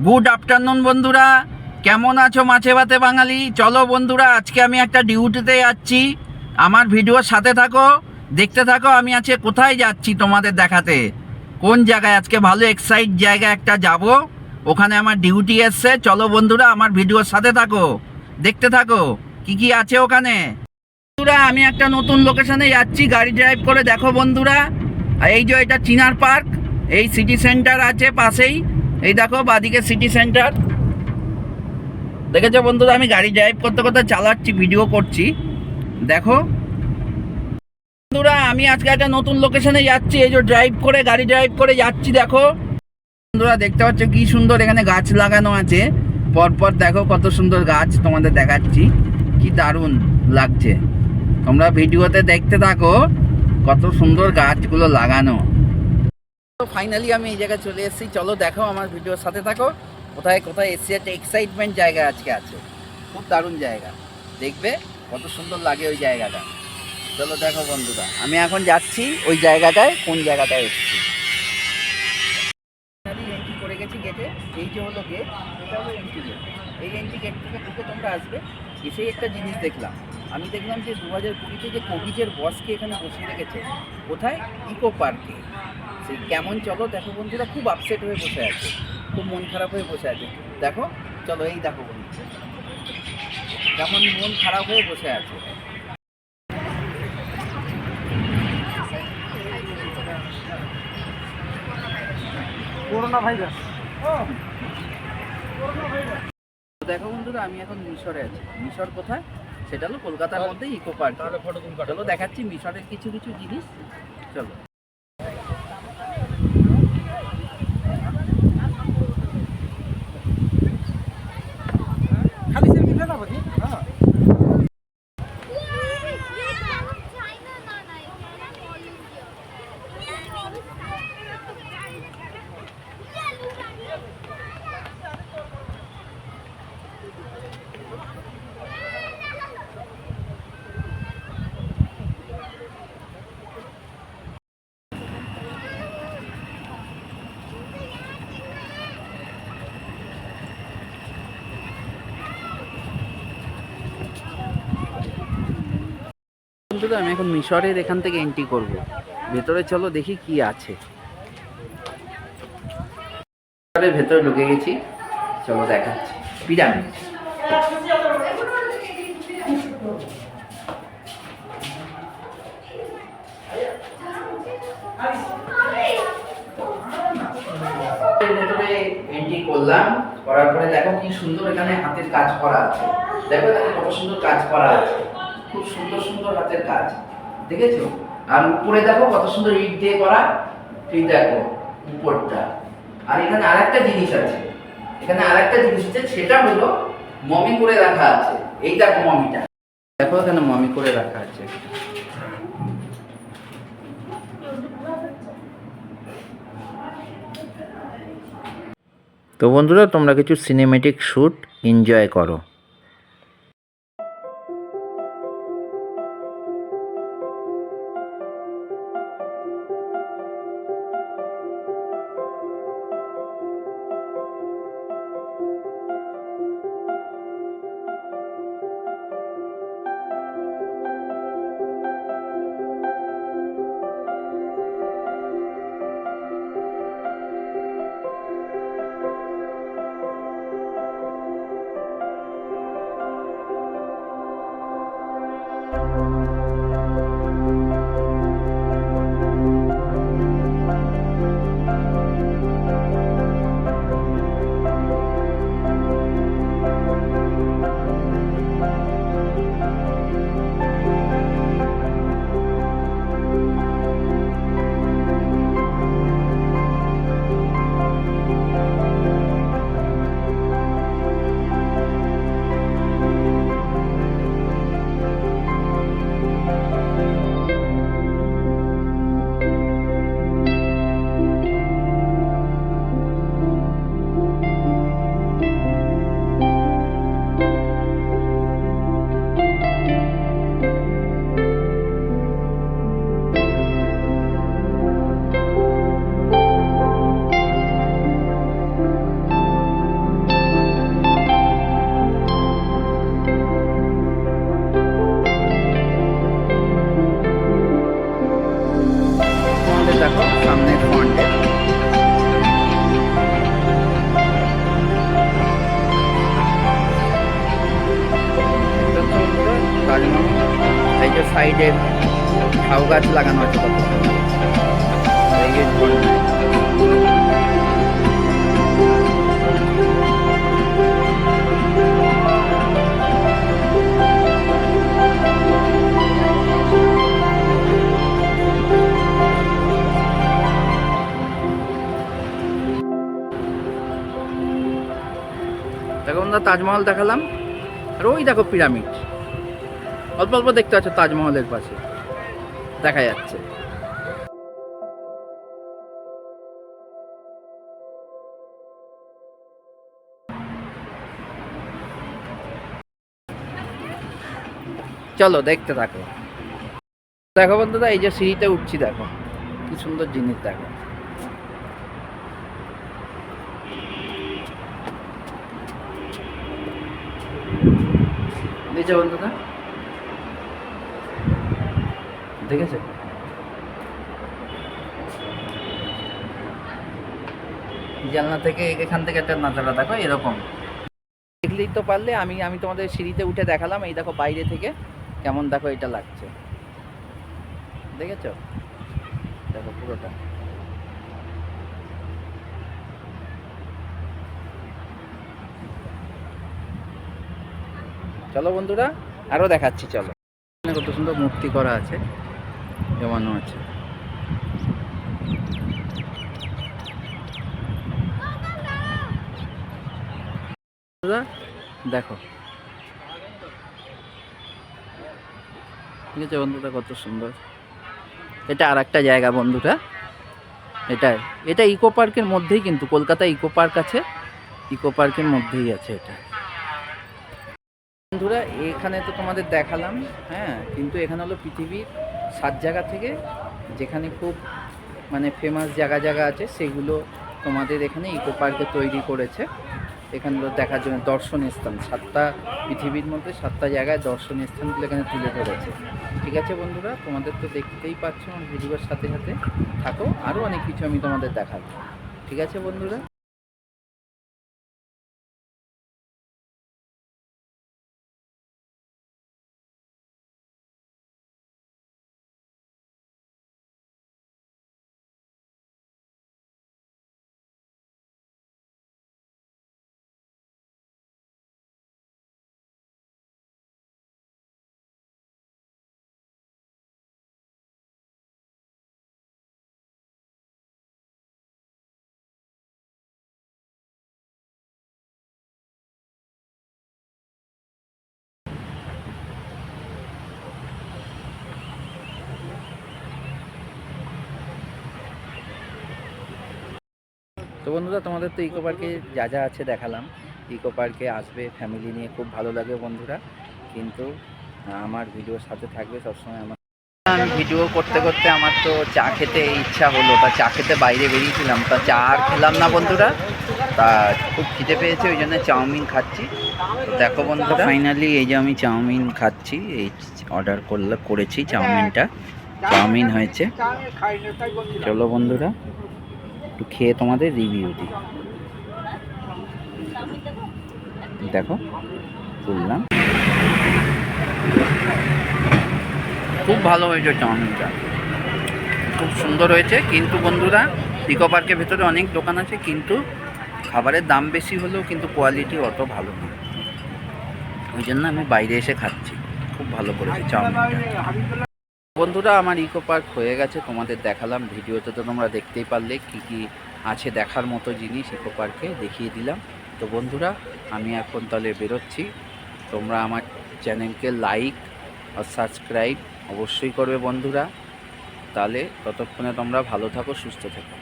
Good afternoon বন্ধুরা, কেমন আছো মাছে ভাতে বাঙালি? চলো বন্ধুরা, আজকে আমি একটা ডিউটিতে যাচ্ছি। আমার ভিডিওর সাথে থাকো, দেখতে থাকো আমি আজকে কোথায় যাচ্ছি তোমাদের দেখাতে। কোন জায়গায় আজকে ভালো এক্সাইট জায়গা একটা যাব, ওখানে আমার ডিউটি এসছে। চলো বন্ধুরা, আমার ভিডিওর সাথে থাকো, দেখতে থাকো কি কি আছে ওখানে। বন্ধুরা, আমি একটা নতুন লোকেশনে যাচ্ছি গাড়ি ড্রাইভ করে। দেখো বন্ধুরা, এই যে এটা চিনার পার্ক, এই সিটি সেন্টার আছে পাশেই। এই দেখো বাদিকে সিটি সেন্টার, দেখেছো বন্ধুরা? আমি গাড়ি ড্রাইভ করতে করতে চালাচ্ছি, ভিডিও করছি। দেখো বন্ধুরা, আমি আজকে একটা নতুন লোকেশনে যাচ্ছি। এই যে গাড়ি ড্রাইভ করে যাচ্ছি। দেখো বন্ধুরা, দেখতে পাচ্ছ কি সুন্দর এখানে গাছ লাগানো আছে পরপর। দেখো কত সুন্দর গাছ, তোমাদের দেখাচ্ছি, কি দারুণ লাগছে। তোমরা ভিডিওতে দেখতে থাকো কত সুন্দর গাছগুলো লাগানো। তো ফাইনালি আমি এই জায়গায় চলে এসেছি। চলো দেখো, আমার ভিডিওর সাথে থাকো। কোথায় কোথায় এসছি, একটা এক্সাইটমেন্ট জায়গা আজকে আছে, খুব দারুণ জায়গা। দেখবে কত সুন্দর লাগে ওই জায়গাটা। চলো দেখো বন্ধুরা, আমি এখন যাচ্ছি ওই জায়গাটায়। কোন জায়গাটায় এসেছি, এন্ট্রি করে গেছি গেটে। এই যে হলো গেট, এটা হলো এন্ট্রি গেট। এই এন্ট্রি গেট থেকে ঢুকে তোমরা আসবে। এসেই একটা জিনিস দেখলাম, আমি দেখলাম যে 2020-তে যে কোভিডের বসকে এখানে বসিয়ে রেখেছে। কোথায়? ইকো পার্কে। সেই কেমন, চলো দেখো বন্ধুরা। খুব আপসেট হয়ে বসে আছে, খুব মন খারাপ হয়ে বসে আছে। দেখো, চলো এই দেখো বন্ধু, কেমন মন খারাপ হয়ে বসে আছে। Corona virus. দেখো বন্ধুরা, আমি এখন মিশরে আছি। মিশর কোথায়? সেটা হলো কলকাতার মধ্যে ইকো পার্ক। চলো দেখাচ্ছি মিশরের কিছু কিছু জিনিস। চলো। খালি সেলফি না বাকি। হ্যাঁ, বন্ধুরা, আমি এখন মিশরের এখান থেকে এন্ট্রি করব ভেতরে। চলো দেখি কি আছে। মিশরের ভেতরে ঢুকে গেছি, চলো দেখাচ্ছি। পিরামিড, ভেতরে এন্ট্রি করলাম। করার পরে দেখো কি সুন্দর এখানে হাতের কাজ করা আছে। দেখো এখানে কত সুন্দর কাজ করা আছে, খুব সুন্দর সুন্দর হাতের কাজ, দেখেছো? আর উপরে দেখো কত সুন্দর ইট দিয়ে করা। ঠিক দেখো উপরটা। আর এখানে আরেকটা জিনিস আছে, সেটা হলো মমি করে রাখা আছে। এই দেখো মমিটা, দেখো এখানে মমি করে রাখা আছে। তো বন্ধুরা, তোমরা কিছু সিনেমেটিক শ্যুট এনজয় করো। সাইডে ঝাউ গাছ লাগানো আছে কত সুন্দর। এই যে ঝর্ণা। দেখো বন্ধুরা তাজমহল দেখালাম, আর ওই দেখো পিরামিড অল্প অল্প দেখতে পাচ্ছ তাজমহলের পাশে দেখা যাচ্ছে। চলো দেখতে থাকো। দেখো বন্ধুরা এই যে সিঁড়িতে উঠছি, দেখো কি সুন্দর জিনিস। দেখো দেখছো বন্ধুরা, দেখেছো জানলা থেকে এখান থেকে একটা নাজারা দেখো এরকম। দেখলেই তো পারলে, আমি তোমাদের সিঁড়িতে উঠে দেখালাম। এই দেখো বাইরে থেকে কেমন দেখো এটা লাগছে, দেখেছো? দেখো পুরোটা। চলো বন্ধুরা আরো দেখাচ্ছি, চলো। কত সুন্দর মূর্তি করা আছে, জমানো আছে। দেখো ঠিক আছে বন্ধুরা, কত সুন্দর। এটা আর একটা জায়গা বন্ধুরা, এটা ইকো পার্কের মধ্যেই, কিন্তু কলকাতা ইকো পার্ক আছে, ইকো পার্কের মধ্যেই আছে এটা বন্ধুরা। এখানে তো তোমাদের দেখালাম, হ্যাঁ, কিন্তু এখানে হলো পৃথিবীর 7 জায়গা থেকে যেখানে খুব মানে ফেমাস জায়গা আছে, সেগুলো তোমাদের এখানে ইকো পার্কে তৈরি করেছে। এখানগুলো দেখার জন্য দর্শনীয় স্থান, 7টা পৃথিবীর মধ্যে 7টা জায়গায় দর্শনীয় স্থানগুলো এখানে তুলে ধরেছে। ঠিক আছে বন্ধুরা, তোমাদের তো দেখতেই পাচ্ছ আমার ভিডিওর সাথে সাথে থাকো, আরও অনেক কিছু আমি তোমাদের দেখাবো। ঠিক আছে বন্ধুরা। তো বন্ধুরা তোমাদের তো ইকো পার্কে যা যা আছে দেখালাম। ইকো পার্কে আসবে ফ্যামিলি নিয়ে, খুব ভালো লাগে বন্ধুরা। কিন্তু আমার ভিডিওর সাথে থাকবে সবসময়। আমি ভিডিও করতে করতে আমার তো চা খেতে ইচ্ছা হলো, তা চা খেতে বাইরে বেরিয়েছিলাম, তা চা আর খেলাম না বন্ধুরা। তা খুব খিদে পেয়েছে, ওই জন্য চাউমিন খাচ্ছি। দেখো বন্ধুরা ফাইনালি এই যে আমি চাউমিন খাচ্ছি, এই অর্ডার করেছি চাউমিনটা, চাউমিন হয়েছে। চলো বন্ধুরা একটু খেয়ে তোমাদের রিভিউ দিই। দেখো তুললাম, খুব ভালো হয়েছে চাউমিনটা, খুব সুন্দর হয়েছে। কিন্তু বন্ধুরা ইকো পার্কের ভেতরে অনেক দোকান আছে, কিন্তু খাবারের দাম বেশি হলেও কিন্তু কোয়ালিটি অত ভালো না, ওই জন্য আমি বাইরে এসে খাচ্ছি। খুব ভালো করেছে চাউমিনটা। বন্ধুরা আমার ইকো পার্ক হয়ে গেছে, তোমাদের দেখালাম। ভিডিওতে তো তোমরা দেখতেই পারলে কি কি আছে দেখার মতো জিনিস ইকো পার্কে দেখিয়ে দিলাম। তো বন্ধুরা আমি এখন তাহলে বেরোচ্ছি। তোমরা আমার চ্যানেলকে লাইক আর সাবস্ক্রাইব অবশ্যই করবে বন্ধুরা। তাহলে ততক্ষণে তোমরা ভালো থাকো, সুস্থ থাকো।